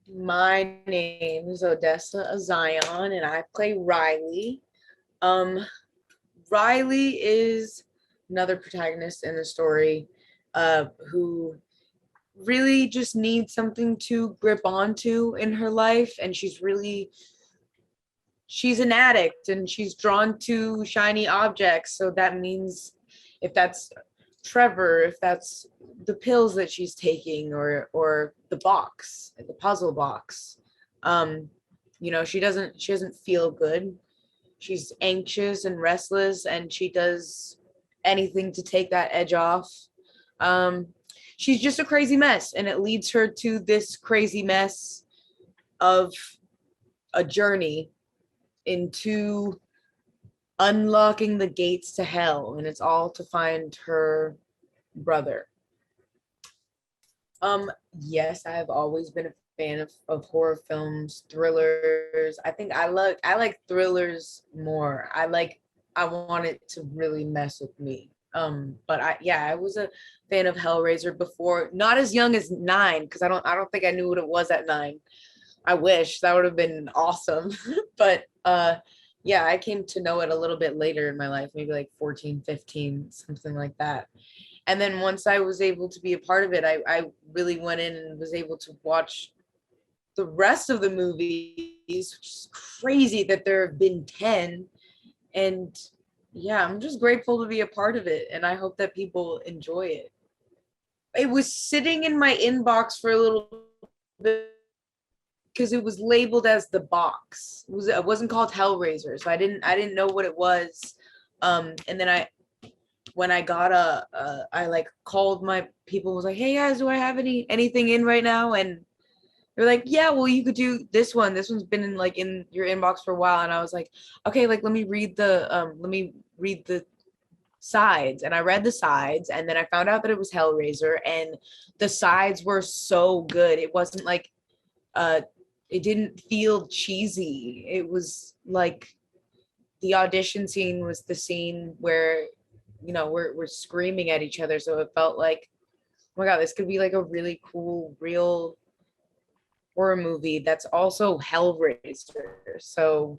My name is Odessa Zion, and I play Riley. Um, Riley is another protagonist in the story, who really just needs something to grip onto in her life, and she's an addict, and she's drawn to shiny objects. So that means if that's Trevor, if that's the pills that she's taking, or the box, the puzzle box. Um, she doesn't feel good. She's anxious and restless, and she does anything to take that edge off. Um, she's just a crazy mess, and it leads her to this crazy mess of a journey into unlocking the gates to hell, and it's all to find her brother. Yes, I've always been a fan of horror films, thrillers. I like thrillers more. I want it to really mess with me. But I was a fan of Hellraiser before, not as young as 9, because I don't think I knew what it was at 9. I wish that would have been awesome. But yeah, I came to know it a little bit later in my life, maybe like 14, 15, something like that. And then once I was able to be a part of it, I really went in and was able to watch the rest of the movies, which is crazy that there have been 10. And yeah, I'm just grateful to be a part of it. And I hope that people enjoy it. It was sitting in my inbox for a little bit because it was labeled as the box. It wasn't called Hellraiser, so I didn't know what it was. And then when I got I like called my people, was like, hey guys, do I have anything in right now? And they're like, yeah, well, you could do this one. This one's been in your inbox for a while. And I was like, okay, like let me read the sides. And I read the sides, and then I found out that it was Hellraiser, and the sides were so good. It wasn't like uh it didn't feel cheesy. It was like the audition scene was the scene where we're screaming at each other, so it felt like, oh my god, this could be like a really cool real horror movie that's also Hellraiser. So,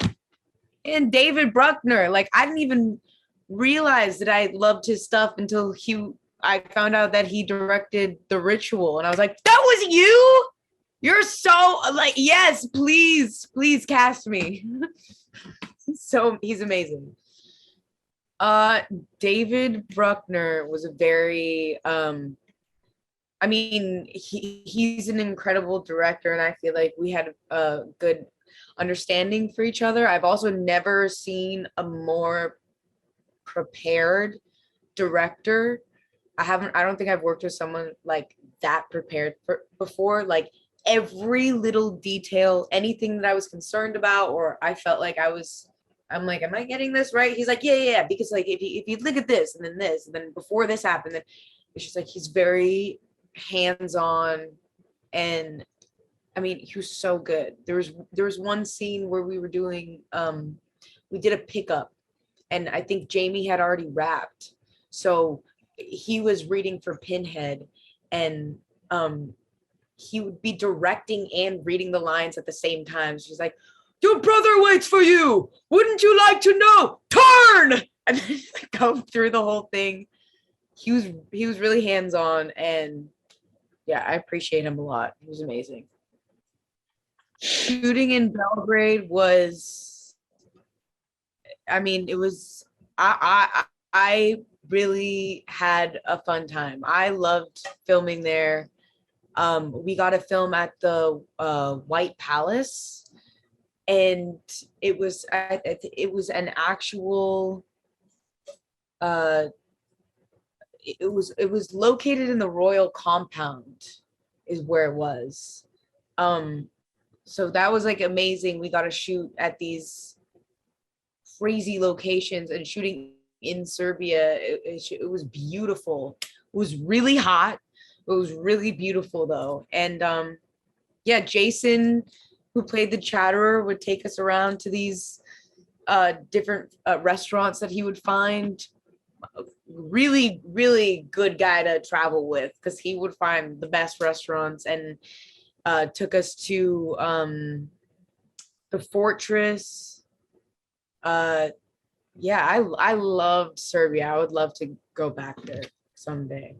and David Bruckner, like I didn't even realize that I loved his stuff until I found out that he directed The Ritual, and I was like, that was you. You're so like, yes, please cast me. So he's amazing. Uh, David Bruckner was a very I mean, he's an incredible director, and I feel like we had a good understanding for each other. I've also never seen a more prepared director. I don't think I've worked with someone like that prepared before. Like every little detail, anything that I was concerned about, or I felt like I'm like, am I getting this right? He's like, yeah, because like if you look at this, and then before this happened, then it's just like he's very hands-on. And I mean, he was so good. There was one scene where we did a pickup, and I think Jamie had already wrapped. So he was reading for Pinhead, and um he would be directing and reading the lines at the same time. So she's like, your brother waits for you. Wouldn't you like to know? Turn! And then go through the whole thing. He was really hands-on, and yeah, I appreciate him a lot. He was amazing. Shooting in Belgrade was, I mean, it was, I really had a fun time. I loved filming there. We got to film at the White Palace, and it was an actual uh, it was located in the royal compound, is where it was. Um, so that was like amazing. We got to shoot at these crazy locations, and shooting in Serbia. It was beautiful. It was really hot. It was really beautiful though. And yeah, Jason, who played the Chatterer, would take us around to these different restaurants that he would find. Really, really good guy to travel with, because he would find the best restaurants. And took us to the fortress. Yeah, I loved Serbia. I would love to go back there someday.